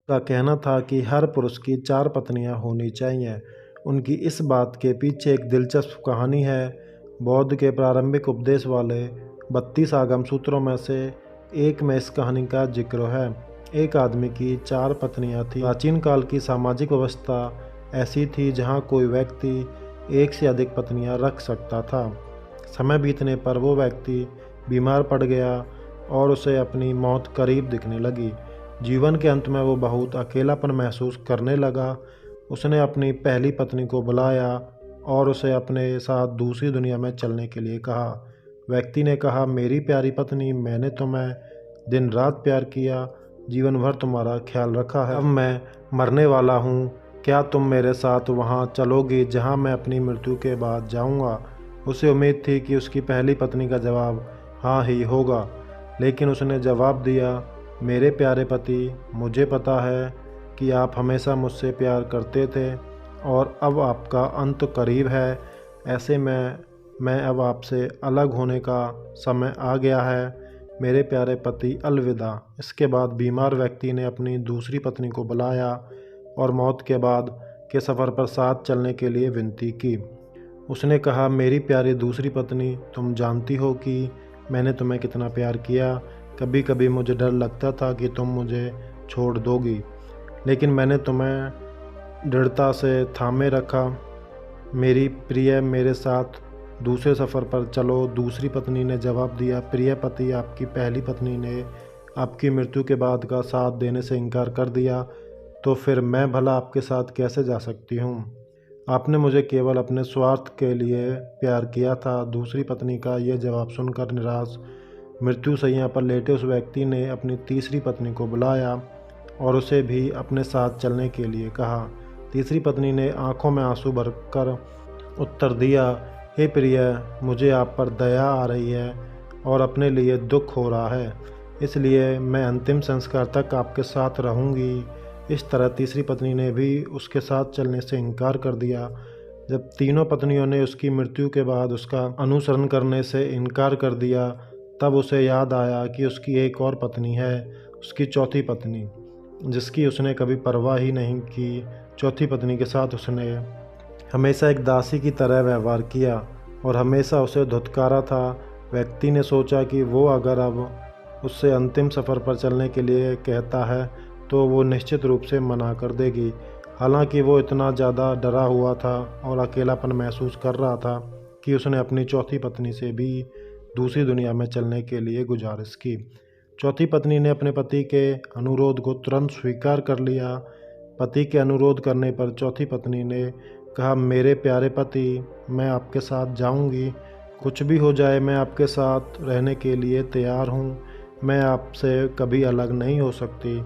का कहना था कि हर पुरुष की 4 पत्नियां होनी चाहिए। उनकी इस बात के पीछे एक दिलचस्प कहानी है। बौद्ध के प्रारंभिक उपदेश वाले 32 आगम सूत्रों में से एक में इस कहानी का जिक्र है। एक आदमी की 4 पत्नियां थीं। प्राचीन काल की सामाजिक व्यवस्था ऐसी थी जहां कोई व्यक्ति एक से अधिक पत्नियां रख सकता था। समय बीतने पर वो व्यक्ति बीमार पड़ गया और उसे अपनी मौत करीब दिखने लगी। जीवन के अंत में वो बहुत अकेलापन महसूस करने लगा। उसने अपनी पहली पत्नी को बुलाया और उसे अपने साथ दूसरी दुनिया में चलने के लिए कहा। व्यक्ति ने कहा, मेरी प्यारी पत्नी, मैंने तुम्हें दिन रात प्यार किया, जीवन भर तुम्हारा ख्याल रखा है। अब मैं मरने वाला हूँ, क्या तुम मेरे साथ वहाँ चलोगी जहाँ मैं अपनी मृत्यु के बाद जाऊँगा? उसे उम्मीद थी कि उसकी पहली पत्नी का जवाब हाँ ही होगा, लेकिन उसने जवाब दिया, मेरे प्यारे पति, मुझे पता है कि आप हमेशा मुझसे प्यार करते थे और अब आपका अंत करीब है। ऐसे में मैं अब आपसे अलग होने का समय आ गया है। मेरे प्यारे पति, अलविदा। इसके बाद बीमार व्यक्ति ने अपनी दूसरी पत्नी को बुलाया और मौत के बाद के सफ़र पर साथ चलने के लिए विनती की। उसने कहा, मेरी प्यारी दूसरी पत्नी, तुम जानती हो कि मैंने तुम्हें कितना प्यार किया। कभी कभी मुझे डर लगता था कि तुम मुझे छोड़ दोगी, लेकिन मैंने तुम्हें दृढ़ता से थामे रखा। मेरी प्रिय, मेरे साथ दूसरे सफ़र पर चलो। दूसरी पत्नी ने जवाब दिया, प्रिय पति, आपकी पहली पत्नी ने आपकी मृत्यु के बाद का साथ देने से इनकार कर दिया, तो फिर मैं भला आपके साथ कैसे जा सकती हूँ? आपने मुझे केवल अपने स्वार्थ के लिए प्यार किया था। दूसरी पत्नी का यह जवाब सुनकर निराश मृत्यु शैया पर लेटे उस व्यक्ति ने अपनी तीसरी पत्नी को बुलाया और उसे भी अपने साथ चलने के लिए कहा। तीसरी पत्नी ने आंखों में आंसू भरकर उत्तर दिया, हे प्रिय, मुझे आप पर दया आ रही है और अपने लिए दुख हो रहा है, इसलिए मैं अंतिम संस्कार तक आपके साथ रहूंगी। इस तरह तीसरी पत्नी ने भी उसके साथ चलने से इनकार कर दिया। जब तीनों पत्नियों ने उसकी मृत्यु के बाद उसका अनुसरण करने से इनकार कर दिया, तब उसे याद आया कि उसकी एक और पत्नी है, उसकी चौथी पत्नी, जिसकी उसने कभी परवाह ही नहीं की। चौथी पत्नी के साथ उसने हमेशा एक दासी की तरह व्यवहार किया और हमेशा उसे धुतकारा था। व्यक्ति ने सोचा कि वो अगर अब उससे अंतिम सफ़र पर चलने के लिए कहता है तो वो निश्चित रूप से मना कर देगी। हालांकि वो इतना ज़्यादा डरा हुआ था और अकेलापन महसूस कर रहा था कि उसने अपनी चौथी पत्नी से भी दूसरी दुनिया में चलने के लिए गुजारिश की। चौथी पत्नी ने अपने पति के अनुरोध को तुरंत स्वीकार कर लिया। पति के अनुरोध करने पर चौथी पत्नी ने कहा, मेरे प्यारे पति, मैं आपके साथ जाऊंगी, कुछ भी हो जाए मैं आपके साथ रहने के लिए तैयार हूँ। मैं आपसे कभी अलग नहीं हो सकती।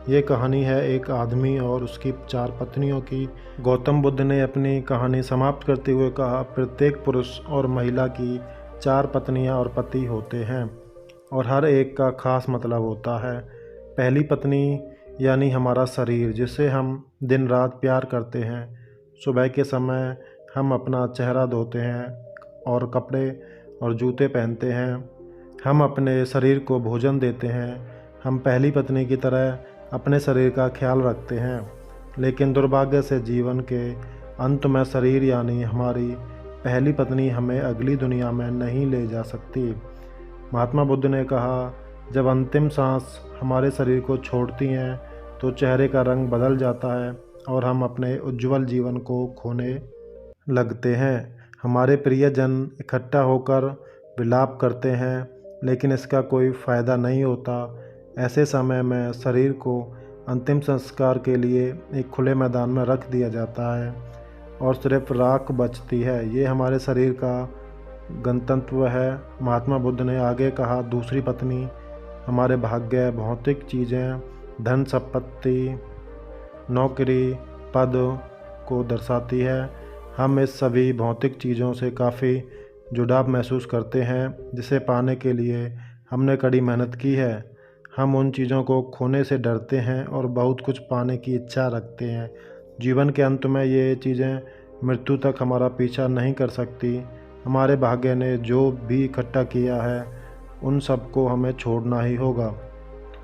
ये कहानी है एक आदमी और उसकी 4 पत्नियों की। गौतम बुद्ध ने अपनी कहानी समाप्त करते हुए कहा, प्रत्येक पुरुष और महिला की 4 पत्नियां और पति होते हैं और हर एक का खास मतलब होता है। पहली पत्नी यानी हमारा शरीर, जिसे हम दिन रात प्यार करते हैं। सुबह के समय हम अपना चेहरा धोते हैं और कपड़े और जूते पहनते हैं। हम अपने शरीर को भोजन देते हैं। हम पहली पत्नी की तरह अपने शरीर का ख्याल रखते हैं, लेकिन दुर्भाग्य से जीवन के अंत में शरीर यानी हमारी पहली पत्नी हमें अगली दुनिया में नहीं ले जा सकती। महात्मा बुद्ध ने कहा, जब अंतिम सांस हमारे शरीर को छोड़ती हैं तो चेहरे का रंग बदल जाता है और हम अपने उज्जवल जीवन को खोने लगते हैं। हमारे प्रियजन इकट्ठा होकर विलाप करते हैं, लेकिन इसका कोई फ़ायदा नहीं होता। ऐसे समय में शरीर को अंतिम संस्कार के लिए एक खुले मैदान में रख दिया जाता है और सिर्फ राख बचती है। ये हमारे शरीर का गंतव्य है। महात्मा बुद्ध ने आगे कहा, दूसरी पत्नी हमारे भाग्य, भौतिक चीज़ें, धन संपत्ति, नौकरी, पद को दर्शाती है। हम इस सभी भौतिक चीज़ों से काफ़ी जुड़ाव महसूस करते हैं, जिसे पाने के लिए हमने कड़ी मेहनत की है। हम उन चीज़ों को खोने से डरते हैं और बहुत कुछ पाने की इच्छा रखते हैं। जीवन के अंत में ये चीज़ें मृत्यु तक हमारा पीछा नहीं कर सकती। हमारे भाग्य ने जो भी इकट्ठा किया है उन सब को हमें छोड़ना ही होगा।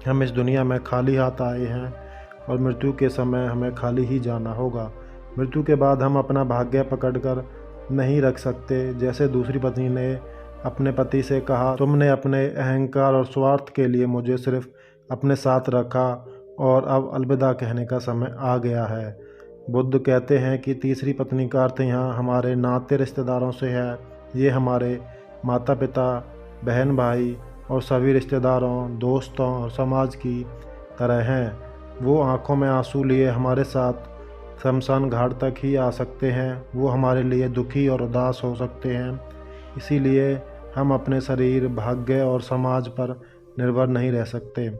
हम इस दुनिया में खाली हाथ आए हैं और मृत्यु के समय हमें खाली ही जाना होगा। मृत्यु के बाद हम अपना भाग्य पकड़कर नहीं रख सकते। जैसे दूसरी पत्नी ने अपने पति से कहा, तुमने अपने अहंकार और स्वार्थ के लिए मुझे सिर्फ अपने साथ रखा और अब अलविदा कहने का समय आ गया है। बुद्ध कहते हैं कि तीसरी पत्नी का अर्थ यहाँ हमारे नाते रिश्तेदारों से है। ये हमारे माता पिता, बहन भाई और सभी रिश्तेदारों, दोस्तों और समाज की तरह हैं। वो आंखों में आंसू लिए हमारे साथ शमशान घाट तक ही आ सकते हैं। वो हमारे लिए दुखी और उदास हो सकते हैं। इसीलिए हम अपने शरीर, भाग्य और समाज पर निर्भर नहीं रह सकते।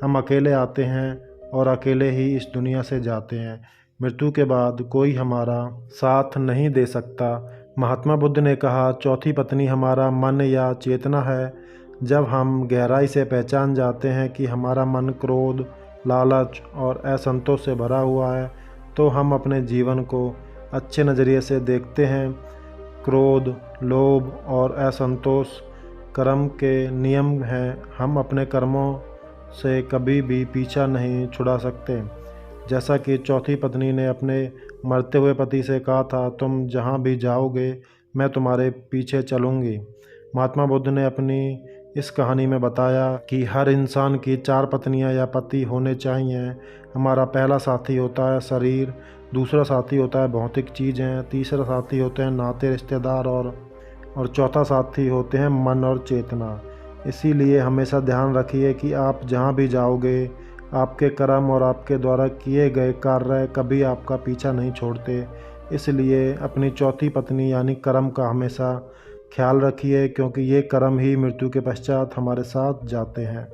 हम अकेले आते हैं और अकेले ही इस दुनिया से जाते हैं। मृत्यु के बाद कोई हमारा साथ नहीं दे सकता। महात्मा बुद्ध ने कहा, चौथी पत्नी हमारा मन या चेतना है। जब हम गहराई से पहचान जाते हैं कि हमारा मन क्रोध, लालच और असंतोष से भरा हुआ है, तो हम अपने जीवन को अच्छे नज़रिए से देखते हैं। क्रोध, लोभ और असंतोष कर्म के नियम हैं। हम अपने कर्मों से कभी भी पीछा नहीं छुड़ा सकते। जैसा कि चौथी पत्नी ने अपने मरते हुए पति से कहा था, तुम जहाँ भी जाओगे मैं तुम्हारे पीछे चलूँगी। महात्मा बुद्ध ने अपनी इस कहानी में बताया कि हर इंसान की 4 पत्नियां या पति होने चाहिए। हमारा पहला साथी होता है शरीर, दूसरा साथी होता है भौतिक चीज़ें, तीसरा साथी होते हैं नाते रिश्तेदार और चौथा साथी होते हैं मन और चेतना। इसीलिए हमेशा ध्यान रखिए कि आप जहाँ भी जाओगे, आपके कर्म और आपके द्वारा किए गए कार्य कभी आपका पीछा नहीं छोड़ते। इसलिए अपनी चौथी पत्नी यानी कर्म का हमेशा ख्याल रखिए, क्योंकि ये कर्म ही मृत्यु के पश्चात हमारे साथ जाते हैं।